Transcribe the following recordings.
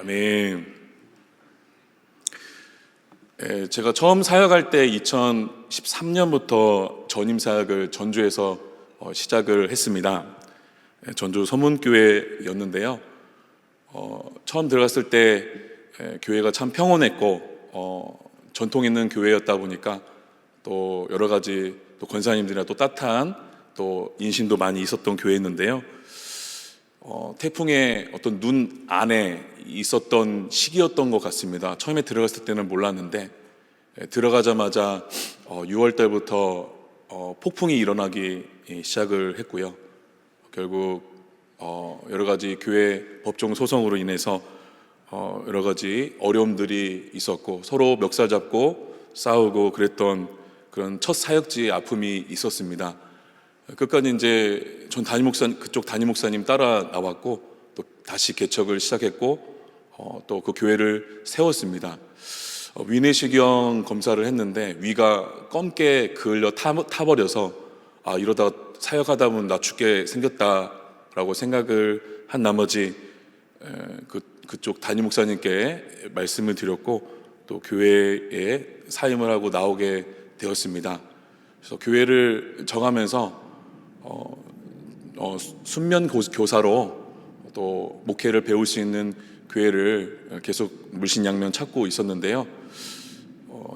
아멘. 제가 처음 사역할 때 2013년부터 전임 사역을 전주에서 시작을 했습니다. 전주 서문교회였는데요. 처음 들어갔을 때 교회가 참 평온했고 전통 있는 교회였다 보니까 또 여러 가지 또 권사님들이나 또 따뜻한 또 인심도 많이 있었던 교회였는데요. 태풍의 어떤 눈 안에 있었던 시기였던 것 같습니다. 처음에 들어갔을 때는 몰랐는데 들어가자마자 6월 달부터 폭풍이 일어나기 시작을 했고요. 결국 여러 가지 교회 법정 소송으로 인해서 여러 가지 어려움들이 있었고 서로 멱살 잡고 싸우고 그랬던 그런 첫 사역지의 아픔이 있었습니다. 끝까지 이제 전 그쪽 담임 목사님 따라 나왔고 또 다시 개척을 시작했고 또 그 교회를 세웠습니다. 위내시경 검사를 했는데 위가 검게 그을려 타버려서 이러다 사역하다 보면 나 죽게 생겼다라고 생각을 한 나머지 그쪽 담임 목사님께 말씀을 드렸고 또 교회에 사임을 하고 나오게 되었습니다. 그래서 교회를 정하면서 순면 교사로 또 목회를 배울 수 있는 교회를 계속 물신양면 찾고 있었는데요.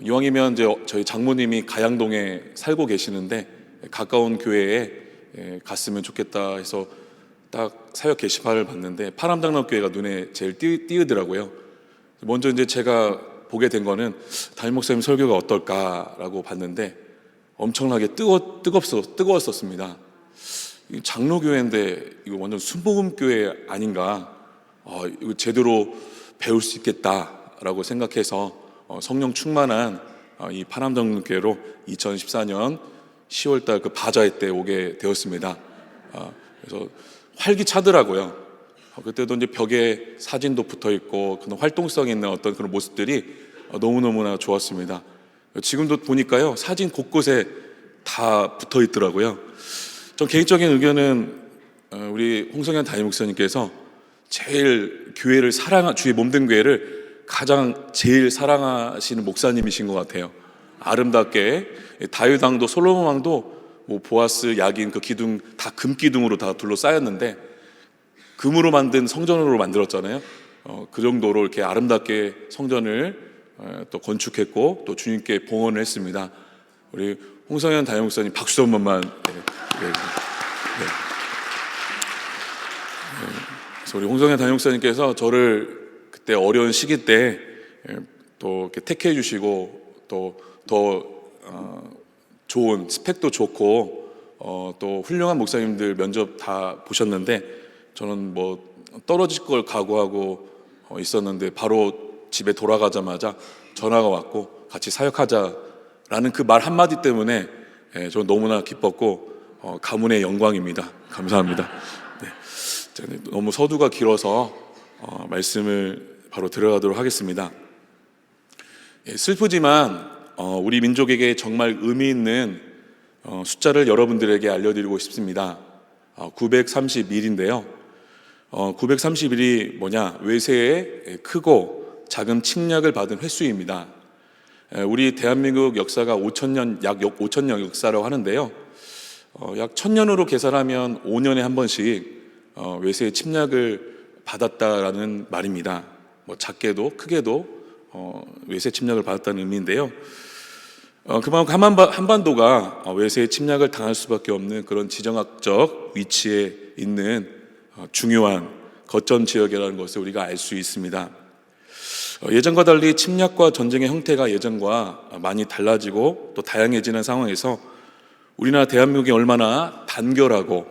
이왕이면 이제 저희 장모님이 가양동에 살고 계시는데 가까운 교회에 갔으면 좋겠다 해서 딱 사역 게시판을 봤는데 파람장로교회가 눈에 제일 띄더라고요. 먼저 이제 제가 보게 된 거는 담임 목사님 설교가 어떨까라고 봤는데 엄청나게 뜨거웠었습니다. 장로교회인데 이거 완전 순복음교회 아닌가? 이거 제대로 배울 수 있겠다라고 생각해서 성령 충만한 이 파람장로교회로 2014년 10월달 그 바자회 때 오게 되었습니다. 그래서 활기차더라고요. 그때도 이제 벽에 사진도 붙어 있고 그런 활동성 있는 어떤 그런 모습들이 너무너무나 좋았습니다. 지금도 보니까요 사진 곳곳에 다 붙어 있더라고요. 전 개인적인 의견은 우리 홍성현 담임 목사님께서 제일 교회를 주의 몸된 교회를 가장 제일 사랑하시는 목사님이신 것 같아요. 아름답게 다윗왕도 솔로몬 왕도 뭐 보아스, 야긴 그 기둥 다 금기둥으로 다 둘러싸였는데 금으로 만든 성전으로 만들었잖아요. 그 정도로 이렇게 아름답게 성전을 또 건축했고 또 주님께 봉헌을 했습니다. 우리 홍성현 담임 목사님 박수 한 번만. 그래서 우리 홍성현 담임 목사님께서 저를 그때 어려운 시기 때 또 이렇게 택해 주시고 또 더 좋은 스펙도 좋고 또 훌륭한 목사님들 면접 다 보셨는데 저는 뭐 떨어질 걸 각오하고 있었는데 바로 집에 돌아가자마자 전화가 왔고 같이 사역하자라는 그 말 한마디 때문에 저는 너무나 기뻤고 가문의 영광입니다. 감사합니다. 네. 너무 서두가 길어서 말씀을 바로 들어가도록 하겠습니다. 슬프지만 우리 민족에게 정말 의미 있는 숫자를 여러분들에게 알려드리고 싶습니다. 931인데요. 931이 뭐냐? 외세의 크고 작은 침략을 받은 횟수입니다. 우리 대한민국 역사가 약 5,000년 역사라고 하는데요. 약 1,000년으로 계산하면 5년에 한 번씩 외세의 침략을 받았다라는 말입니다. 뭐 작게도 크게도 외세 침략을 받았다는 의미인데요. 그만큼 한반도가 외세의 침략을 당할 수밖에 없는 그런 지정학적 위치에 있는 중요한 거점 지역이라는 것을 우리가 알 수 있습니다. 예전과 달리 침략과 전쟁의 형태가 예전과 많이 달라지고 또 다양해지는 상황에서 우리나라 대한민국이 얼마나 단결하고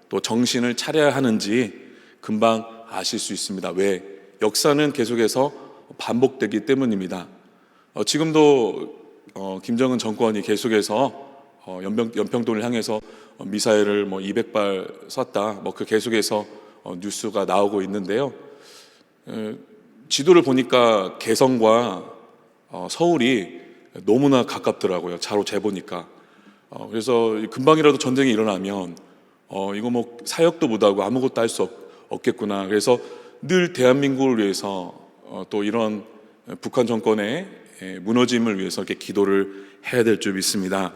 또 정신을 차려야 하는지 금방 아실 수 있습니다. 왜? 역사는 계속해서 반복되기 때문입니다. 지금도 김정은 정권이 계속해서 연평도를 향해서 미사일을 200발 쐈다. 그 계속해서 뉴스가 나오고 있는데요. 지도를 보니까 개성과 서울이 너무나 가깝더라고요. 차로 재보니까. 그래서 금방이라도 전쟁이 일어나면 이거 뭐 사역도 못하고 아무것도 할 수 없겠구나. 그래서 늘 대한민국을 위해서 또 이런 북한 정권의 무너짐을 위해서 이렇게 기도를 해야 될 줄 믿습니다.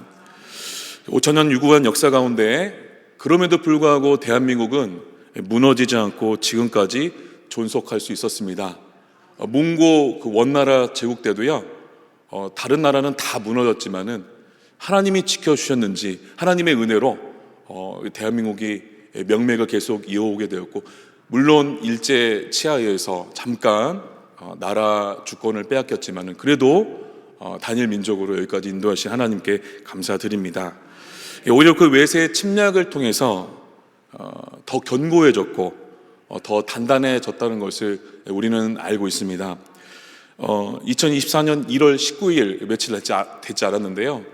5천년 유구한 역사 가운데 그럼에도 불구하고 대한민국은 무너지지 않고 지금까지 존속할 수 있었습니다. 몽고 그 원나라 제국 때도요, 다른 나라는 다 무너졌지만은 하나님이 지켜주셨는지 하나님의 은혜로 대한민국이 명맥을 계속 이어오게 되었고, 물론 일제 치하에 의해서 잠깐 나라 주권을 빼앗겼지만은 그래도 단일 민족으로 여기까지 인도하신 하나님께 감사드립니다. 오히려 그 외세의 침략을 통해서 더 견고해졌고 더 단단해졌다는 것을 우리는 알고 있습니다. 2024년 1월 19일 며칠 되지 않았는데요,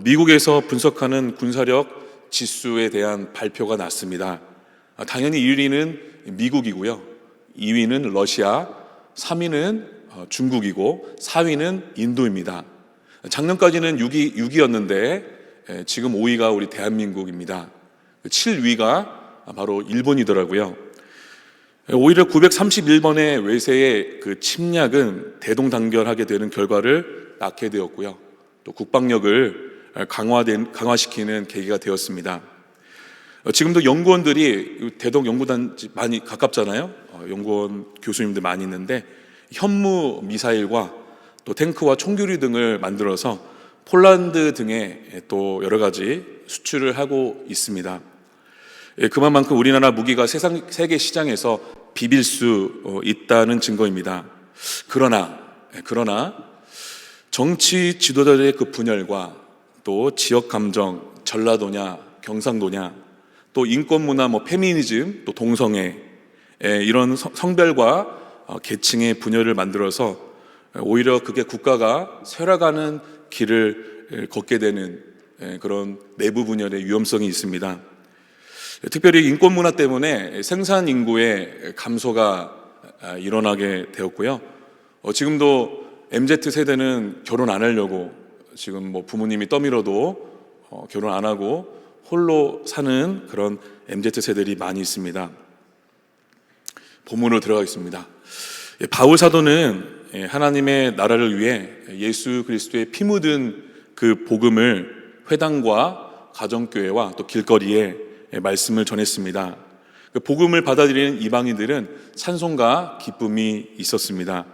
미국에서 분석하는 군사력 지수에 대한 발표가 났습니다. 당연히 1위는 미국이고요, 2위는 러시아, 3위는 중국이고 4위는 인도입니다. 작년까지는 6위였는데 지금 5위가 우리 대한민국입니다. 7위가 바로 일본이더라고요. 오히려 931번의 외세의 그 침략은 대동단결하게 되는 결과를 낳게 되었고요, 또 국방력을 강화시키는 계기가 되었습니다. 지금도 연구원들이 대동 연구단지 많이 가깝잖아요. 연구원 교수님들 많이 있는데 현무 미사일과 또 탱크와 총기류 등을 만들어서 폴란드 등에 또 여러 가지 수출을 하고 있습니다. 그만큼 우리나라 무기가 세계 시장에서 비빌 수 있다는 증거입니다. 그러나 정치 지도자들의 그 분열과 또 지역 감정, 전라도냐, 경상도냐, 또 인권 문화, 페미니즘, 또 동성애, 이런 성별과 계층의 분열을 만들어서 오히려 그게 국가가 쇠락하는 길을 걷게 되는 그런 내부 분열의 위험성이 있습니다. 특별히 인권 문화 때문에 생산 인구의 감소가 일어나게 되었고요. 지금도 MZ 세대는 결혼 안 하려고 지금 부모님이 떠밀어도 결혼 안 하고 홀로 사는 그런 MZ 세대들이 많이 있습니다. 본문으로 들어가겠습니다. 바울 사도는 하나님의 나라를 위해 예수 그리스도의 피 묻은 그 복음을 회당과 가정교회와 또 길거리에 말씀을 전했습니다. 그 복음을 받아들이는 이방인들은 찬송과 기쁨이 있었습니다.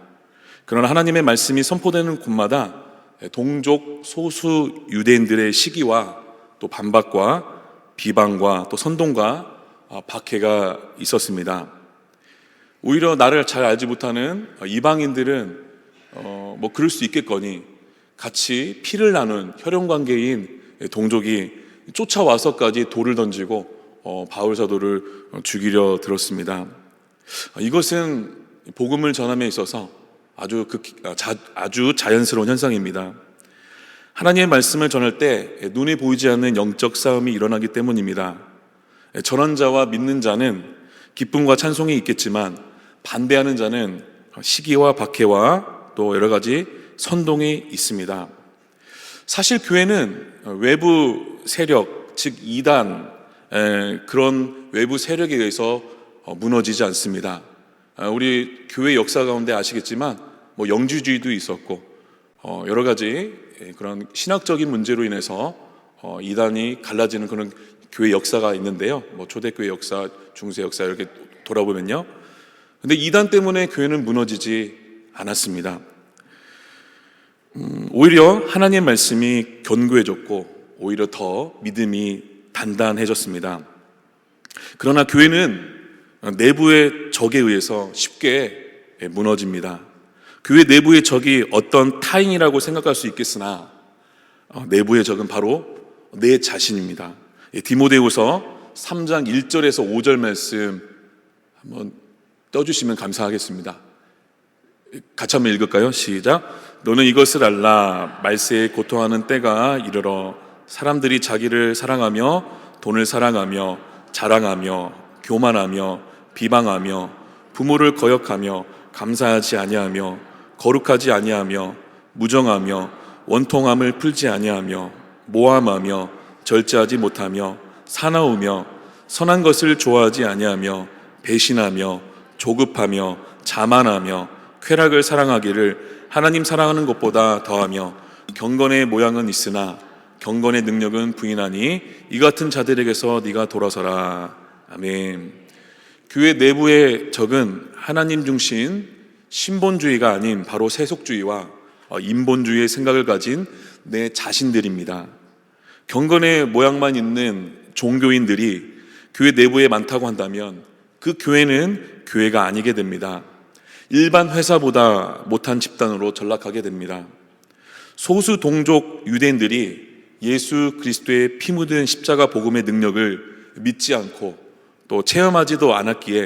그러나 하나님의 말씀이 선포되는 곳마다 동족 소수 유대인들의 시기와 또 반박과 비방과 또 선동과 박해가 있었습니다. 오히려 나를 잘 알지 못하는 이방인들은 그럴 수 있겠거니 같이 피를 나눈 혈연 관계인 동족이 쫓아와서까지 돌을 던지고 바울 사도를 죽이려 들었습니다. 이것은 복음을 전함에 있어서 아주 자연스러운 현상입니다. 하나님의 말씀을 전할 때 눈에 보이지 않는 영적 싸움이 일어나기 때문입니다. 전한 자와 믿는 자는 기쁨과 찬송이 있겠지만 반대하는 자는 시기와 박해와 또 여러 가지 선동이 있습니다. 사실 교회는 외부 세력, 즉 이단, 그런 외부 세력에 의해서 무너지지 않습니다. 우리 교회 역사 가운데 아시겠지만 영주주의도 있었고 여러 가지 그런 신학적인 문제로 인해서 이단이 갈라지는 그런 교회 역사가 있는데요. 초대교회 역사, 중세 역사 이렇게 돌아보면요. 근데 이단 때문에 교회는 무너지지 않았습니다. 오히려 하나님의 말씀이 견고해졌고 오히려 더 믿음이 단단해졌습니다. 그러나 교회는 내부의 적에 의해서 쉽게 무너집니다. 교회 내부의 적이 어떤 타인이라고 생각할 수 있겠으나 내부의 적은 바로 내 자신입니다. 디모데후서 3장 1절에서 5절 말씀 한번 떠주시면 감사하겠습니다. 같이 한번 읽을까요? 시작. 너는 이것을 알라. 말세에 고통하는 때가 이르러 사람들이 자기를 사랑하며 돈을 사랑하며 자랑하며 교만하며 비방하며 부모를 거역하며 감사하지 아니하며 거룩하지 아니하며 무정하며 원통함을 풀지 아니하며 모함하며 절제하지 못하며 사나우며 선한 것을 좋아하지 아니하며 배신하며 조급하며 자만하며 쾌락을 사랑하기를 하나님 사랑하는 것보다 더하며 경건의 모양은 있으나 경건의 능력은 부인하니 이 같은 자들에게서 네가 돌아서라. 아멘. 교회 내부의 적은 하나님 중심 신본주의가 아닌 바로 세속주의와 인본주의의 생각을 가진 내 자신들입니다. 경건의 모양만 있는 종교인들이 교회 내부에 많다고 한다면 그 교회는 교회가 아니게 됩니다. 일반 회사보다 못한 집단으로 전락하게 됩니다. 소수 동족 유대인들이 예수 그리스도의 피 묻은 십자가 복음의 능력을 믿지 않고 또 체험하지도 않았기에